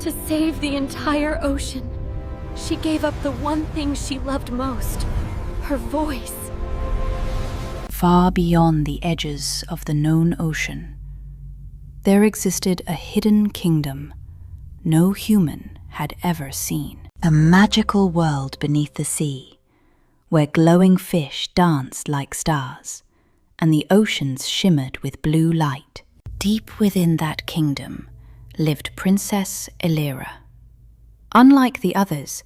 To save the entire ocean, she gave up the one thing she loved most, her voice. Far beyond the edges of the known ocean, there existed a hidden kingdom no human had ever seen. A magical world beneath the sea, where glowing fish danced like stars, and the oceans shimmered with blue light. Deep within that kingdom lived Princess Elira. Unlike the others,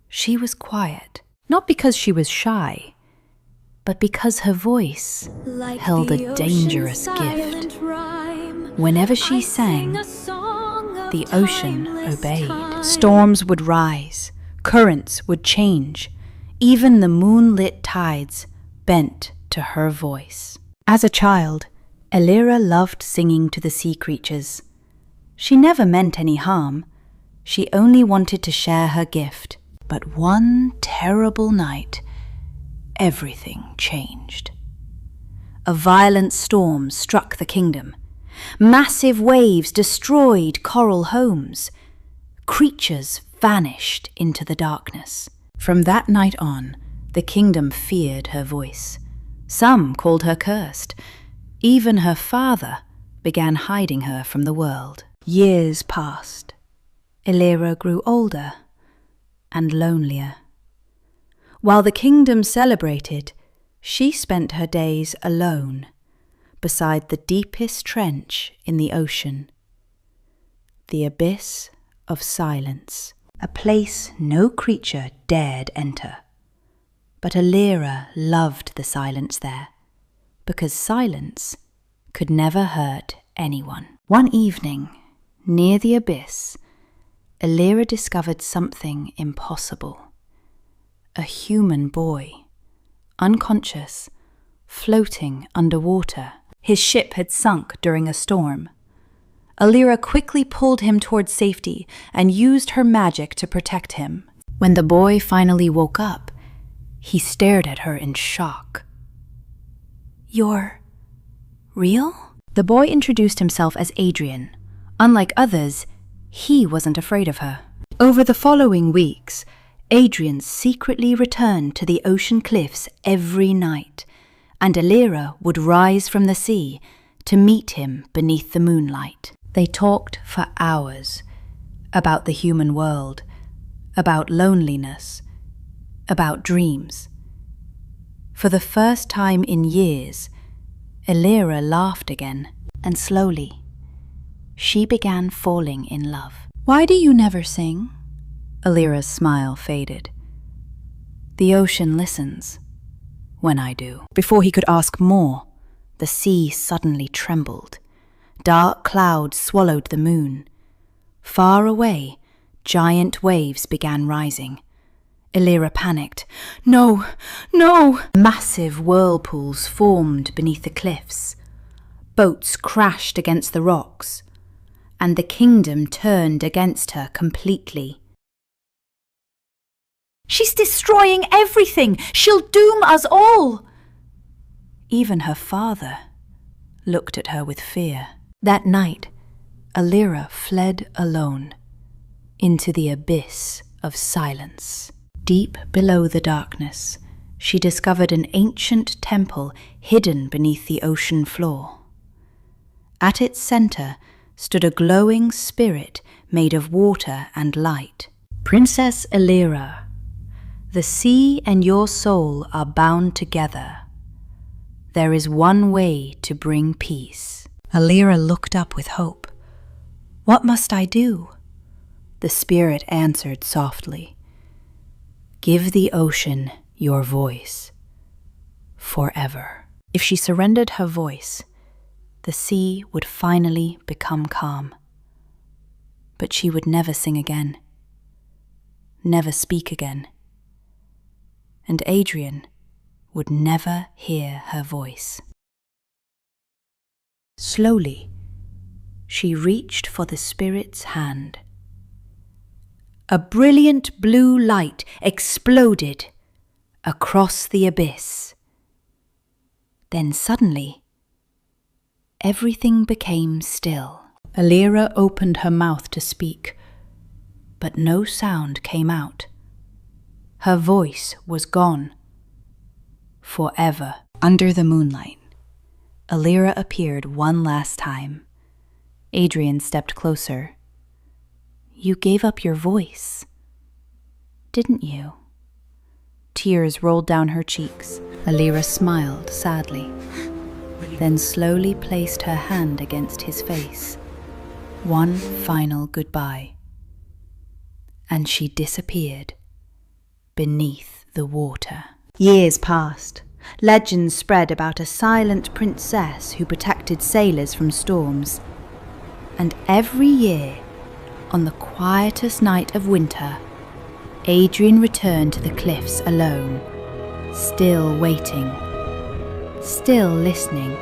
she was quiet, not because she was shy, but because her voice held a dangerous gift. Whenever she sang, the ocean obeyed. Storms would rise, currents would change, even the moonlit tides bent to her voice. As a child, Elira loved singing to the sea creatures. She never meant any harm. She only wanted to share her gift. But one terrible night, everything changed. A violent storm struck the kingdom. Massive waves destroyed coral homes. Creatures vanished into the darkness. From that night on, the kingdom feared her voice. Some called her cursed. Even her father began hiding her from the world. Years passed. Elira grew older and lonelier. While the kingdom celebrated, she spent her days alone, beside the deepest trench in the ocean, the abyss of silence, a place no creature dared enter. But Elira loved the silence there, because silence could never hurt anyone. One evening, near the abyss, Elira discovered something impossible. A human boy, unconscious, floating underwater. His ship had sunk during a storm. Elira quickly pulled him towards safety and used her magic to protect him. When the boy finally woke up, he stared at her in shock. "You're real?" The boy introduced himself as Adrian. Unlike others, he wasn't afraid of her. Over the following weeks, Adrian secretly returned to the ocean cliffs every night, and Elira would rise from the sea to meet him beneath the moonlight. They talked for hours about the human world, about loneliness, about dreams. For the first time in years, Elira laughed again, and slowly, she began falling in love. "Why do you never sing?" Elira's smile faded. "The ocean listens when I do." Before he could ask more, the sea suddenly trembled. Dark clouds swallowed the moon. Far away, giant waves began rising. Elira panicked. "No, no!" Massive whirlpools formed beneath the cliffs. Boats crashed against the rocks, and the kingdom turned against her completely. "She's destroying everything! She'll doom us all!" Even her father looked at her with fear. That night, Elira fled alone into the abyss of silence. Deep below the darkness, she discovered an ancient temple hidden beneath the ocean floor. At its center stood a glowing spirit made of water and light. "Princess Elira, the sea and your soul are bound together. There is one way to bring peace." Elira looked up with hope. "What must I do?" The spirit answered softly. "Give the ocean your voice, forever." If she surrendered her voice, the sea would finally become calm. But she would never sing again, never speak again. And Adrian would never hear her voice. Slowly, she reached for the spirit's hand. A brilliant blue light exploded across the abyss. Then suddenly, everything became still. Elira opened her mouth to speak, but no sound came out. Her voice was gone. Forever. Under the moonlight, Elira appeared one last time. Adrian stepped closer. You gave up your voice, didn't you? Tears rolled down her cheeks. Elira smiled sadly, then slowly placed her hand against his face. One final goodbye. And she disappeared beneath the water. Years passed. Legends spread about a silent princess who protected sailors from storms. And every year, on the quietest night of winter, Adrian returned to the cliffs alone, still waiting, still listening,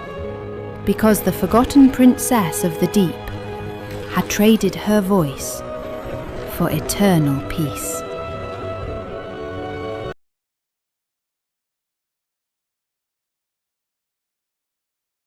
because the forgotten princess of the deep had traded her voice for eternal peace.